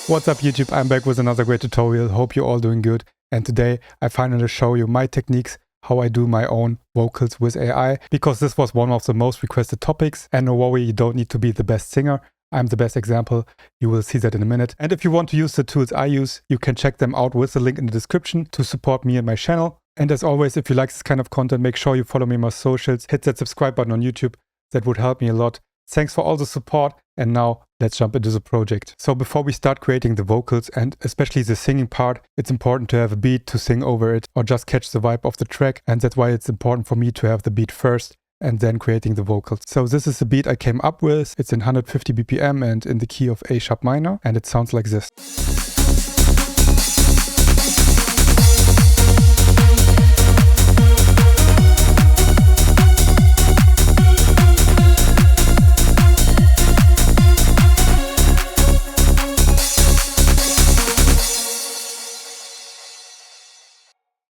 What's up YouTube, I'm back with another great tutorial, hope you're all doing good. And today I finally show you my techniques, how I do my own vocals with AI, because this was one of the most requested topics. And no worry, you don't need to be the best singer. I'm the best example, you will see that in a minute. And if you want to use the tools I use, you can check them out with the link in the description to support me and my channel. And as always, if you like this kind of content, make sure you follow me on my socials, hit that subscribe button on YouTube, that would help me a lot. Thanks for all the support, and now let's jump into the project. So before we start creating the vocals and especially the singing part, it's important to have a beat to sing over it or just catch the vibe of the track, and that's why it's important for me to have the beat first and then creating the vocals. So this is the beat I came up with. It's in 150 BPM and in the key of A sharp minor, and it sounds like this.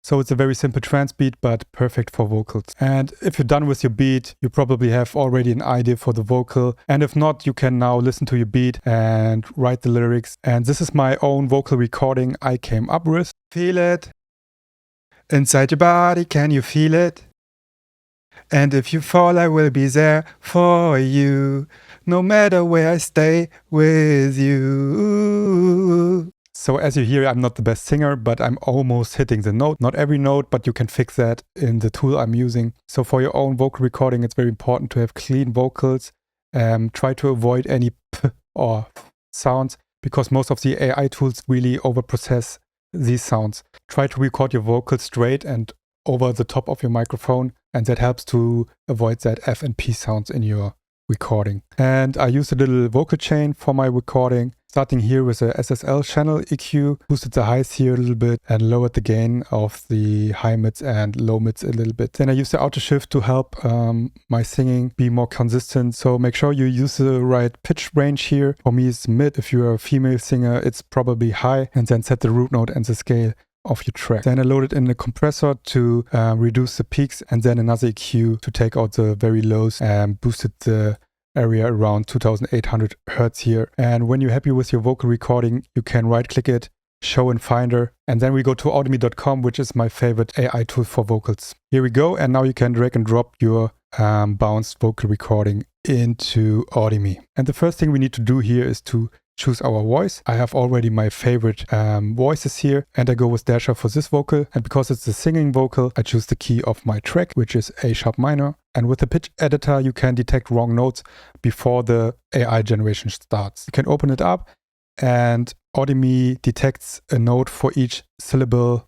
So it's a very simple trance beat, but perfect for vocals. And if you're done with your beat, you probably have already an idea for the vocal. And if not, you can now listen to your beat and write the lyrics. And this is my own vocal recording I came up with. Feel it. Inside your body, can you feel it? And if you fall, I will be there for you. No matter where I stay with you. So as you hear, I'm not the best singer, but I'm almost hitting the note. Not every note, but you can fix that in the tool I'm using. So for your own vocal recording, it's very important to have clean vocals. Try to avoid any p or f sounds, because most of the AI tools really overprocess these sounds. Try to record your vocals straight and over the top of your microphone, and that helps to avoid that F and P sounds in your recording. And I used a little vocal chain for my recording, starting here with a SSL channel EQ, boosted the highs here a little bit and lowered the gain of the high mids and low mids a little bit. Then I used the auto shift to help my singing be more consistent. So make sure you use the right pitch range here. For me it's mid. If you're a female singer, it's probably high, and then set the root note and the scale of your track. Then I loaded in a compressor to reduce the peaks, and then another EQ to take out the very lows, and boosted the area around 2800 Hertz here. And when you're happy with your vocal recording, you can right click it, show in Finder, and then we go to audimee.com, which is my favorite AI tool for vocals. Here we go, and now you can drag and drop your bounced vocal recording into Audimee. And the first thing we need to do here is to choose our voice. I have already my favorite voices here, and I go with Dasher for this vocal. And because it's a singing vocal, I choose the key of my track, which is A sharp minor. And with the pitch editor, you can detect wrong notes before the AI generation starts. You can open it up, and Audimee detects a note for each syllable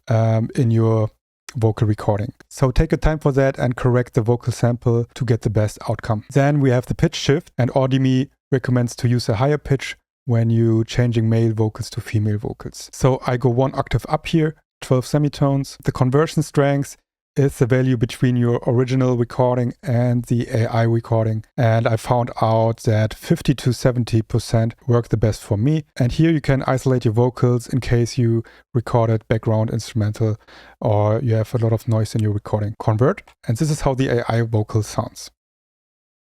in your vocal recording. So take your time for that and correct the vocal sample to get the best outcome. Then we have the pitch shift, and Audimee recommends to use a higher pitch when you changing male vocals to female vocals. So I go one octave up here, 12 semitones. The conversion strength is the value between your original recording and the AI recording. And I found out that 50 to 70% work the best for me. And here you can isolate your vocals in case you recorded background instrumental or you have a lot of noise in your recording. Convert, and this is how the AI vocal sounds.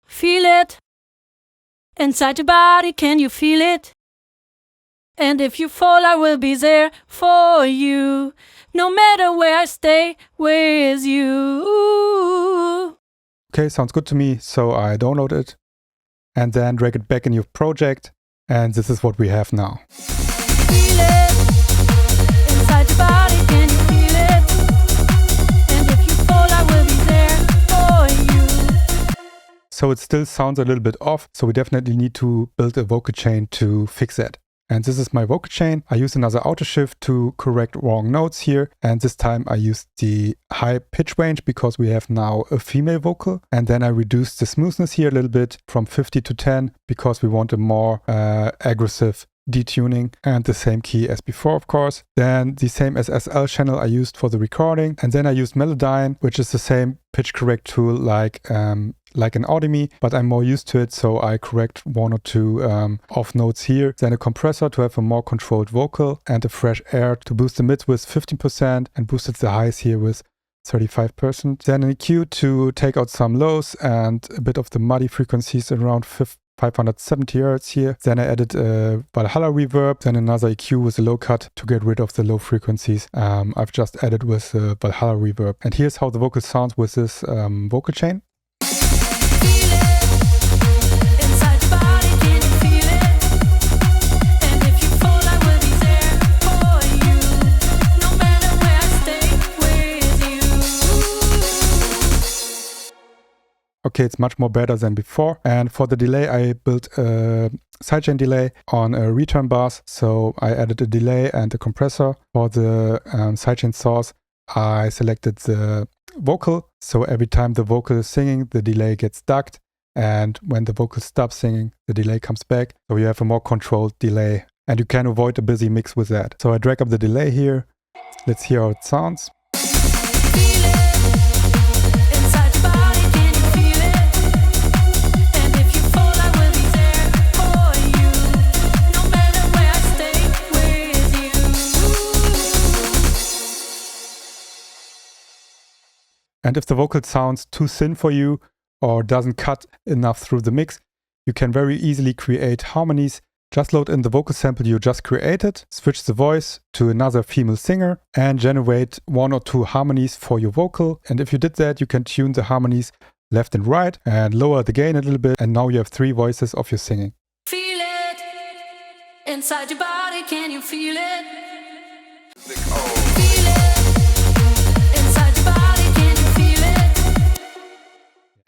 Feel it. Inside your body, can you feel it? And if you fall, I will be there for you. No matter where I stay with you. Okay, sounds good to me, so I download it and then drag it back in your project, and this is what we have now. Feel it. Inside your body, can you feel it? And if you fall, I will be there for you. So it still sounds a little bit off, so we definitely need to build a vocal chain to fix that. And this is my vocal chain. I use another auto shift to correct wrong notes here. And this time I used the high pitch range because we have now a female vocal. And then I reduced the smoothness here a little bit from 50 to 10 because we want a more aggressive detuning, and the same key as before, of course. Then the same SSL channel I used for the recording. And then I used Melodyne, which is the same pitch correct tool like an Audimee, but I'm more used to it, so I correct one or two off notes here. Then a compressor to have a more controlled vocal, and a fresh air to boost the mids with 15% and boosted the highs here with 35%. Then an EQ to take out some lows and a bit of the muddy frequencies around 570 Hz here. Then I added a Valhalla reverb, then another EQ with a low cut to get rid of the low frequencies. I've just added with Valhalla reverb. And here's how the vocal sounds with this vocal chain. Okay, it's much more better than before. And for the delay, I built a sidechain delay on a return bus. So I added a delay and a compressor. For the sidechain source, I selected the vocal. So every time the vocal is singing, the delay gets ducked. And when the vocal stops singing, the delay comes back. So you have a more controlled delay. And you can avoid a busy mix with that. So I drag up the delay here. Let's hear how it sounds. And if the vocal sounds too thin for you or doesn't cut enough through the mix, you can very easily create harmonies. Just load in the vocal sample you just created, switch the voice to another female singer, and generate 1 or 2 harmonies for your vocal. And if you did that, you can tune the harmonies left and right and lower the gain a little bit. And now you have 3 voices of your singing. Feel it inside your body, can you feel it?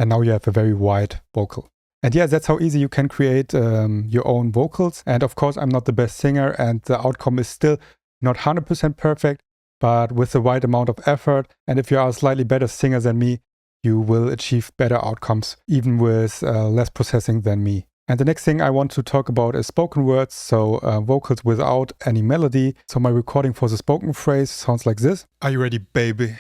And now you have a very wide vocal. And yeah, that's how easy you can create your own vocals. And of course, I'm not the best singer and the outcome is still not 100% perfect, but with the right amount of effort. And if you are a slightly better singer than me, you will achieve better outcomes, even with less processing than me. And the next thing I want to talk about is spoken words, so vocals without any melody. So my recording for the spoken phrase sounds like this. Are you ready, baby?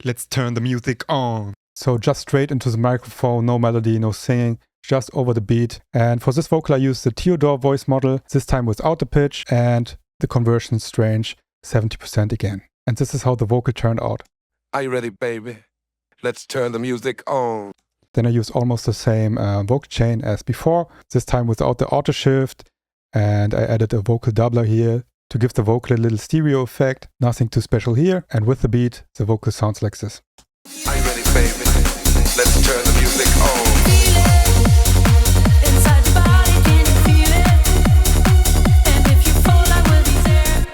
Let's turn the music on. So just straight into the microphone, no melody, no singing, just over the beat. And for this vocal I used the Theodore voice model, this time without the pitch, and the conversion strange 70% again. And this is how the vocal turned out. Are you ready, baby? Let's turn the music on. Then I use almost the same vocal chain as before, this time without the auto shift, and I added a vocal doubler here to give the vocal a little stereo effect. Nothing too special here. And with the beat, the vocal sounds like this. Are you ready, baby? Let's turn the music on. Inside your body, can you feel it? And if you fall, I will be there.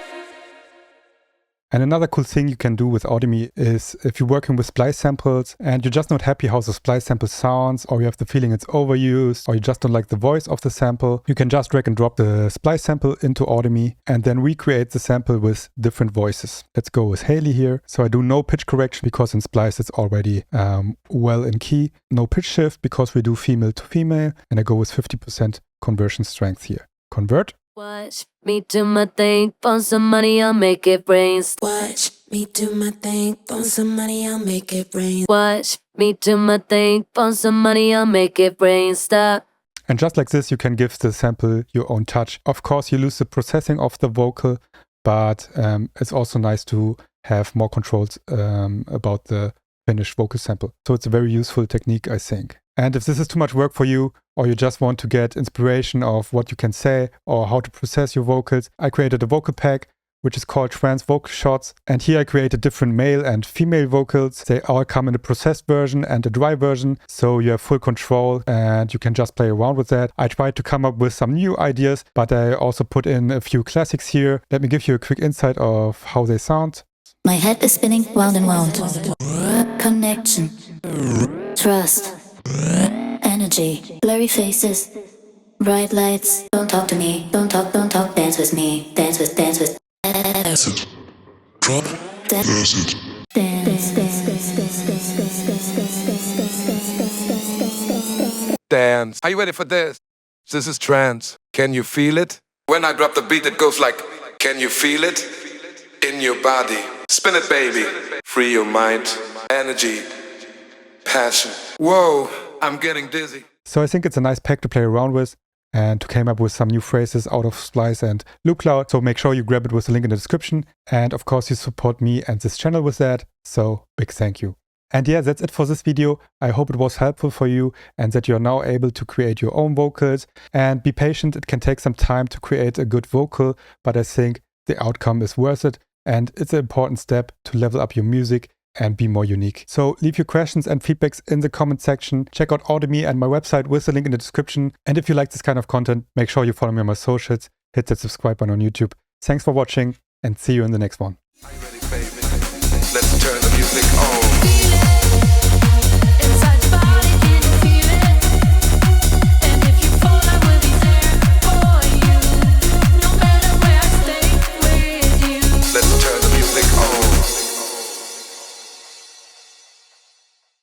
And another cool thing you can do with Audimee is if you're working with Splice samples and you're just not happy how the Splice sample sounds, or you have the feeling it's overused, or you just don't like the voice of the sample, you can just drag and drop the Splice sample into Audimee and then recreate the sample with different voices. Let's go with Haley here. So I do no pitch correction because in Splice it's already well in key. No pitch shift because we do female to female. And I go with 50% conversion strength here. Convert. Watch me do my thing, for some money I'll make it rain. Watch me do my thing, for some money I'll make it rain. Watch me do my thing, for some money I'll make it rain. Stop. And just like this, you can give the sample your own touch. Of course, you lose the processing of the vocal, but it's also nice to have more controls about the finished vocal sample. So it's a very useful technique, I think. And if this is too much work for you, or you just want to get inspiration of what you can say or how to process your vocals, I created a vocal pack, which is called Trance Vocal Shots. And here I created different male and female vocals. They all come in a processed version and a dry version. So you have full control and you can just play around with that. I tried to come up with some new ideas, but I also put in a few classics here. Let me give you a quick insight of how they sound. My head is spinning round and round. Connection. Trust. Energy. Blurry faces. Bright lights. Don't talk to me. Don't talk, dance with me. Dance with. Acid. Drop. Acid. Dance. Are you ready for this? This is trance. Can you feel it? When I drop the beat, it goes like, can you feel it? In your body. Spin it, baby. Free your mind. Energy. Passion. Whoa, I'm getting dizzy. So I think it's a nice pack to play around with and to came up with some new phrases out of Splice and Loop Cloud. So make sure you grab it with the link in the description. And of course, you support me and this channel with that. So big thank you. And yeah, that's it for this video. I hope it was helpful for you and that you're now able to create your own vocals. And be patient, it can take some time to create a good vocal, but I think the outcome is worth it. And it's an important step to level up your music and be more unique. So leave your questions and feedbacks in the comment section. Check out Audimee and my website with the link in the description. And if you like this kind of content, make sure you follow me on my socials, hit that subscribe button on YouTube. Thanks for watching and see you in the next one.